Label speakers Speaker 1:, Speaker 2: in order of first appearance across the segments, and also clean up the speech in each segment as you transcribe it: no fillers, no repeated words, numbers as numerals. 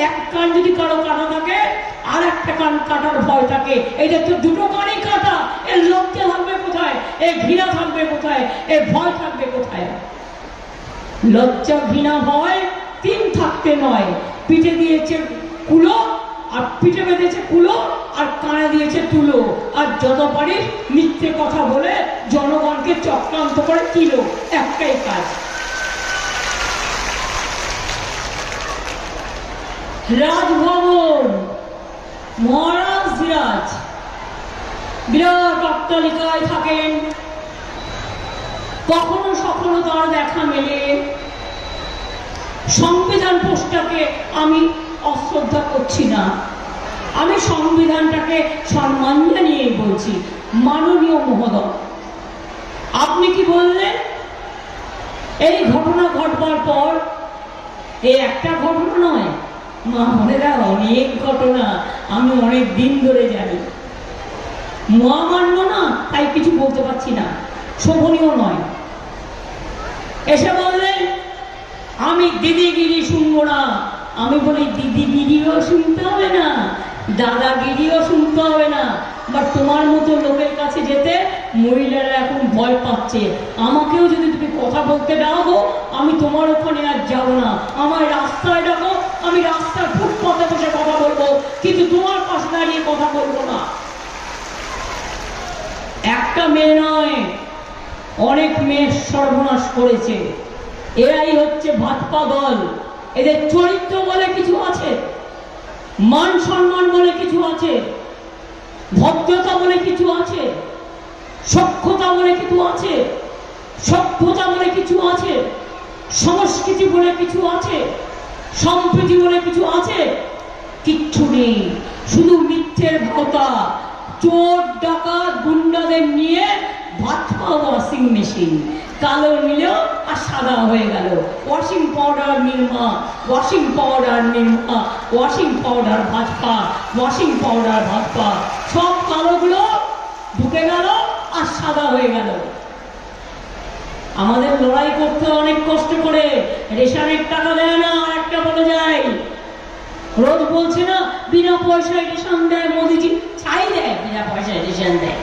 Speaker 1: এক কান যদি কারো কাটা থাকে আর একটা কান কাটার ভয় থাকে। এই যে দুটো কানই কাটা, এর লজ্জা থাকবে কোথায়, এর ঘৃণা থাকবে কোথায়, এর ভয় থাকবে কোথায়? লজ্জা ঘৃণা ভয় তিন থাকতে নয়। পিঠে দিয়েছে কুলো, আর পিঠে বেঁধেছে কুলো, আর কানে দিয়েছে তুলো। আর যত পারিস মিথ্যে কথা বলে জনগণকে চক্রান্ত করে কিলো, একটাই কাজ। রাজভবন, মহারাজ সিরাজ বিরাট অট্টালিকায় থাকেন। কখনো সখনো তার দেখা মেলে। সংবিধান পোস্টটাকে আমি অশ্রদ্ধা করছি না, আমি সংবিধানটাকে সম্মান জানিয়ে বলছি। মাননীয় মহোদয়, আপনি কি বললেন? এই ঘটনা ঘটবার পর, এই একটা ঘটনা নয় মা বোনেরা, অনেক ঘটনা আমি অনেক দিন ধরে জানি। মহামান্য না, তাই কিছু বলতে পারছি না, শোভনীয় নয়। এসে বললেন আমি দিদিগিরি শুনবো না। আমি বলি দিদিগিরিও শুনতে হবে না, দাদাগিরিও শুনতে হবে না, বাট তোমার মতো লোকের কাছে যেতে মহিলারা এখন ভয় পাচ্ছে। আমাকেও যদি তুমি কথা বলতে ডাকো, আমি তোমার ওখানে আর যাবো না। আমার রাস্তায় ডাকো, আমি রাস্তার ফুটপাতে বসে কথা বলবো, কিন্তু তোমার পাশে দাঁড়িয়ে কথা বলবো না। একটা মেয়ে নয়, অনেক মেয়ে সর্বনাশ করেছে। এরাই হচ্ছে ভাজপা দল। এদের চরিত্র বলে কিছু আছে, মান সম্মান বলে কিছু আছে, ভদ্রতা বলে কিছু আছে, সক্ষতা বলে কিছু আছে, সভ্যতা বলে কিছু আছে, সংস্কৃতি বলে কিছু আছে, সম্প্রীতি বলে কিছু আছে। কিচ্ছু নেই, শুধু মিথ্যের কথা। চোর ডাকাত গুন্ডাদের নিয়ে ভাজপা ওয়াশিং মেশিন, কালো নিলেও আর সাদা হয়ে গেল। Washing powder Nirma, washing powder Nirma, washing powder Bhajpa, washing powder Bhajpa. সব কালোগুলো ঢুকে গেল আর সাদা হয়ে গেল। আমাদের লড়াই করতে অনেক কষ্ট করে, রেশনের টাকা দেয় না। আর একটা বলে যায়, রোজ বলছে না বিনা পয়সায় রেশন দেয় মোদিজি, ছাই দেয়, বিনা পয়সায় রেশন দেয়।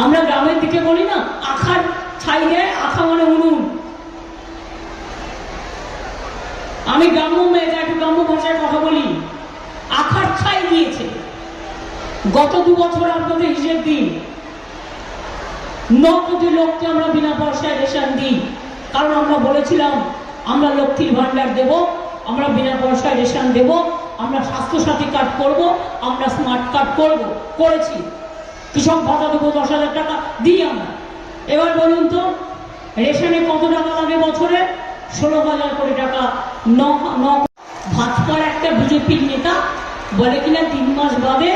Speaker 1: আমরা গ্রামের দিকে বলি না আখার ছাই দেয়, আখা মানে উনুন। আমি গ্রাম্য মেয়ে, একটু গ্রাম্য ভাষায় কথা বলি। আখার ছাই দিয়েছে গত 2 বছর। আপনাদের হিসেব দিন, 9 কোটি লোককে আমরা বিনা পয়সায় রেশন দিই। কারণ আমরা বলেছিলাম আমরা লক্ষ্মীর ভান্ডার দেব, আমরা বিনা পয়সায় রেশন দেব, আমরা স্বাস্থ্যসাথী কার্ড করব, আমরা স্মার্ট কার্ড করব, করেছি। কৃষক ভাতা দেবো 10,000 টাকা দিই আমরা। এবার বলুন তো রেশনে কত টাকা লাগে বছরে? 16,000 কোটি টাকা। ভাজপার একটা বিজেপির নেতা বলে কিনা 3 মাস বাদে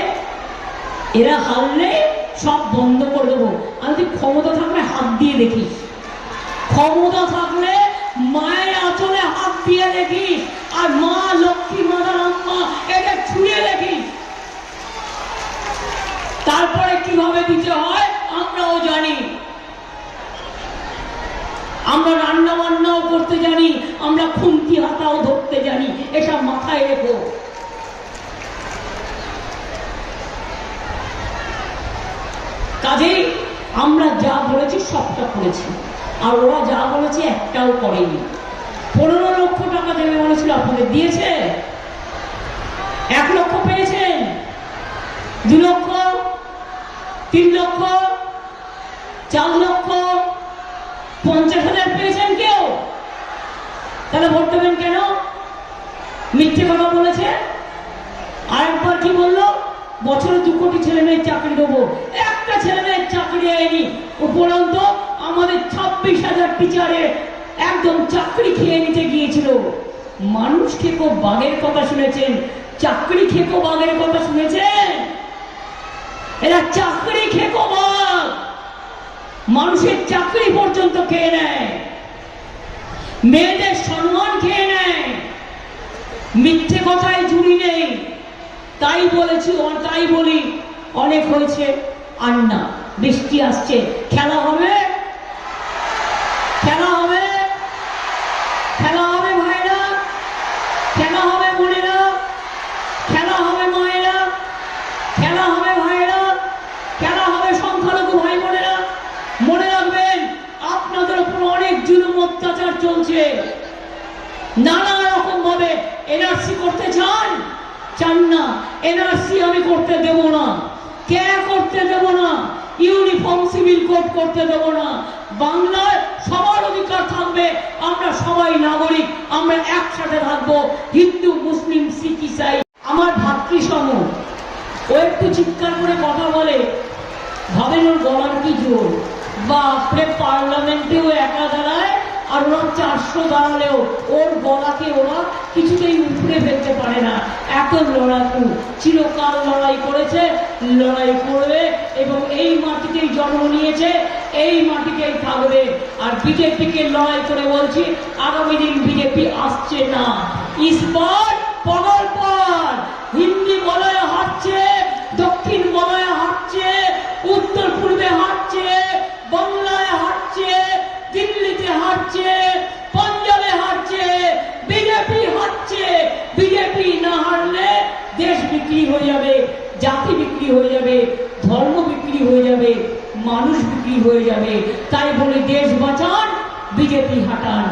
Speaker 1: এরা হারলে সব বন্ধ করে দেবো। আমি ক্ষমতা থাকলে হাত দিয়ে দেখিস, ক্ষমতা থাকলে মায়ের আঁচলে হাত দিয়ে দেখিস, আর মা লক্ষ্মী মাদার আম্মা এদের ছুঁয়ে দেখিস। তারপরে কিভাবে দিতে হয় আমরাও জানি। আমরা রান্না বান্নাও করতে জানি, আমরা খুন্তি হাতাও ধরতে জানি। এসব মাথায় রেখো। কাজেই আমরা যা বলেছি সবটা করেছি, আর ওরা যা বলেছে একটাও করেনি। 15 লক্ষ টাকা দেবে বলেছিল, আপনাদের দিয়েছে? 1 লক্ষ পেয়েছেন? 2 লক্ষ, 3 লক্ষ, 4 লক্ষ, 50,000 পেয়েছেন কেউ? তাহলে ভোট দেবেন কেন? মিথ্যে কথা বলেছে। আরেকবার কি বললো? বছরে 2 কোটি ছেলে মেয়ের চাকরি দেবো। একটা ছেলে মেয়ের চাকরি দেয়নি। উপরন্ত আমাদের 26,000 টিচারের একদম চাকরি খেয়ে নিতে গিয়েছিল। মানুষ খেকো বাঘের কথা শুনেছেন, চাকরি খেকো বাঘের কথা শুনেছেন? এরা চাকরি খেকো বাঘ, মানুষের চাকরি পর্যন্ত খেয়ে নেয়, মেয়েদের সম্মান খেয়ে নেয়। মিথ্যে কথায় জুড়ি নেই। তাই বলেছি, তাই বলি অনেক হয়েছে আর না। বৃষ্টি আসছে, খেলা হবে, খেলা হবে, খেলা হবে ভাইরা, খেলা হবে বোনেরা। চলছে। নানা রকম ভাবে এনআরসি করতে চান না। এনআরসি আমি করতে দেব না, কে করতে দেব না, ইউনিফর্ম সিভিল কোড করতে দেব না। বাংলায় সবার অধিকার থাকবে, আমরা সবাই নাগরিক, আমরা একসাথে থাকবো, হিন্দু মুসলিম শিখ ইসাই আমার ভাতৃসম। ও একটু চিৎকার করে কথা বলে, ভাবেন ওর গলার কি জোর। বাপরে, পার্লামেন্টেও একা দাঁড়ায়, আর ওরা 400 দাঁড়ালেও ওর গলাকে ওরা কিছুতেই উপড়ে ফেলতে পারে না। এত লড়াকু, চিরকাল লড়াই করেছে, লড়াই করবে, এবং এই মাটিতেই জন্ম নিয়েছে, এই মাটিতেই থাকবে। আর বিজেপিকে লড়াই করে বলছি, আগামী দিন বিজেপি আসছে না, ইস্পাত পগল পার। হিন্দি বলয়ে হাঁটছে, দক্ষিণ বলয়ে হাঁটছে, উত্তর পূর্বে হাঁটছে, বাংলায় হাঁটছে, দিল্লিতে হাঁটছে, পাঞ্জাবে হাঁটছে, বিজেপি হাঁটছে। বিজেপি না হারলে দেশ বিক্রি হয়ে যাবে, জাতি বিক্রি হয়ে যাবে, ধর্ম বিক্রি হয়ে যাবে, মানুষ বিক্রি হয়ে যাবে। তাই বলে দেশ বাঁচান, বিজেপি হাঁটান।